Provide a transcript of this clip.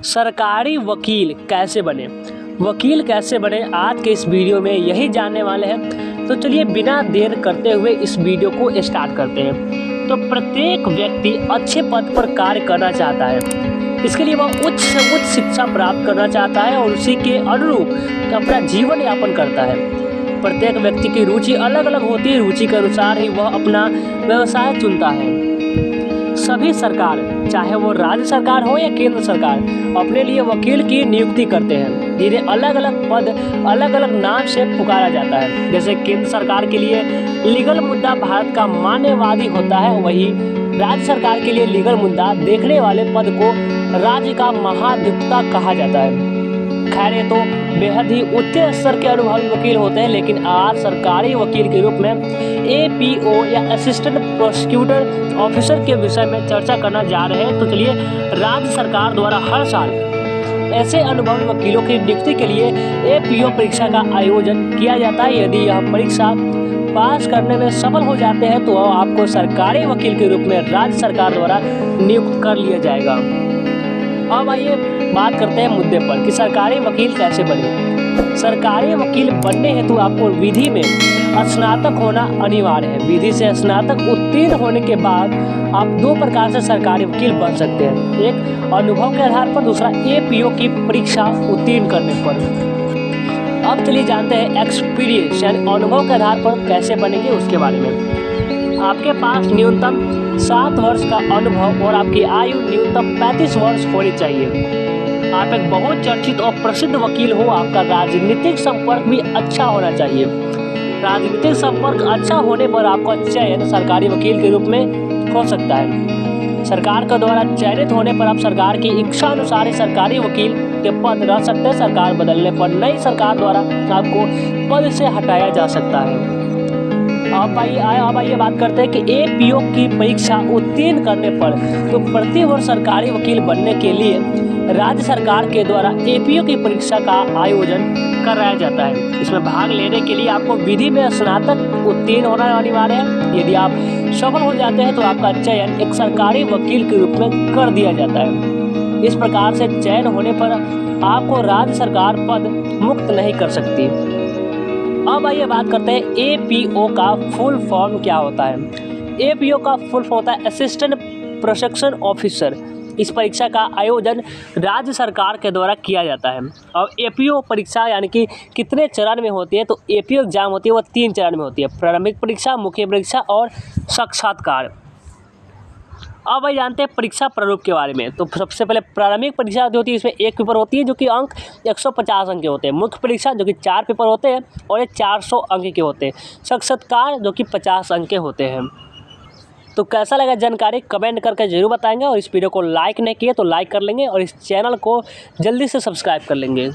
सरकारी वकील कैसे बने, वकील कैसे बने, आज के इस वीडियो में यही जानने वाले हैं। तो चलिए बिना देर करते हुए इस वीडियो को स्टार्ट करते हैं। तो प्रत्येक व्यक्ति अच्छे पद पर कार्य करना चाहता है। इसके लिए वह उच्च से उच्च शिक्षा प्राप्त करना चाहता है और उसी के अनुरूप अपना जीवन यापन करता है। प्रत्येक व्यक्ति की रुचि अलग अलग होती है, रुचि के अनुसार ही वह अपना व्यवसाय चुनता है। सभी सरकार, चाहे वो राज्य सरकार हो या केंद्र सरकार, अपने लिए वकील की नियुक्ति करते हैं, जिन्हें अलग अलग पद अलग अलग नाम से पुकारा जाता है। जैसे केंद्र सरकार के लिए लीगल मुद्दा भारत का मान्यवादी होता है, वही राज्य सरकार के लिए लीगल मुद्दा देखने वाले पद को राज्य का महाधिवक्ता कहा जाता है। खैर ये तो बेहद ही उच्च स्तर के अनुभवी वकील होते हैं, लेकिन आज सरकारी वकील के रूप में APO या असिस्टेंट प्रोसिक्यूटर ऑफिसर के विषय में चर्चा करना जा रहे हैं। तो चलिए, राज्य सरकार द्वारा हर साल ऐसे अनुभवी वकीलों की नियुक्ति के लिए APO परीक्षा का आयोजन किया जाता है। यदि यह परीक्षा पास करने में सफल हो जाते हैं तो आपको सरकारी वकील के रूप में राज्य सरकार द्वारा नियुक्त कर लिया जाएगा। अब आइए बात करते हैं मुद्दे पर कि सरकारी वकील कैसे बने। सरकारी वकील बनने हेतु आपको विधि में स्नातक होना अनिवार्य है। विधि से स्नातक उत्तीर्ण होने के बाद आप दो प्रकार से सरकारी वकील बन सकते हैं, एक अनुभव के आधार पर, दूसरा APO की परीक्षा उत्तीर्ण करने पर। अब चलिए जानते हैं एक्सपीरियंस यानी अनुभव के आधार पर कैसे बनेंगे उसके बारे में। आपके पास न्यूनतम 7 वर्ष का अनुभव और आपकी आयु न्यूनतम 35 वर्ष होनी चाहिए। आप एक बहुत चर्चित और प्रसिद्ध वकील हो। आपका राजनीतिक संपर्क भी अच्छा होना चाहिए। राजनीतिक संपर्क अच्छा होने पर आपका चयन सरकारी वकील के रूप में हो सकता है। सरकार के द्वारा चयनित होने पर आप सरकार की इच्छा अनुसार ही सरकारी वकील के पद रह सकते हैं। सरकार बदलने पर नई सरकार द्वारा आपको पद से हटाया जा सकता है। अब आइए बात करते हैं कि APO की परीक्षा उत्तीर्ण करने पर तो प्रति वर्ष सरकारी वकील बनने के लिए राज्य सरकार के द्वारा APO की परीक्षा का आयोजन कराया जाता है। इसमें भाग लेने के लिए आपको विधि में स्नातक उत्तीर्ण होना अनिवार्य है। यदि आप सफल हो जाते हैं तो आपका चयन एक सरकारी वकील के रूप में कर दिया जाता है। इस प्रकार से चयन होने पर आपको राज्य सरकार पद मुक्त नहीं कर सकती। अब आइए बात करते हैं APO का फुल फॉर्म क्या होता है। APO का फुल फॉर्म होता है असिस्टेंट प्रोसिक्यूशन ऑफिसर। इस परीक्षा का आयोजन राज्य सरकार के द्वारा किया जाता है। और APO परीक्षा यानी कि कितने चरण में होती है, तो APO एग्जाम होती है वो 3 चरण में होती है, प्रारंभिक परीक्षा, मुख्य परीक्षा और साक्षात्कार। अब भाई जानते हैं परीक्षा प्रारूप के बारे में। तो सबसे पहले प्रारंभिक परीक्षा जो होती है, इसमें एक पेपर होती है जो कि अंक 150 अंक के होते हैं। मुख्य परीक्षा जो कि 4 पेपर होते हैं और ये 400 अंक के होते हैं। साक्षात्कार जो कि 50 अंक के होते हैं। तो कैसा लगा जानकारी कमेंट करके जरूर बताएंगे, और इस वीडियो को लाइक नहीं किए तो लाइक कर लेंगे और इस चैनल को जल्दी से सब्सक्राइब कर लेंगे।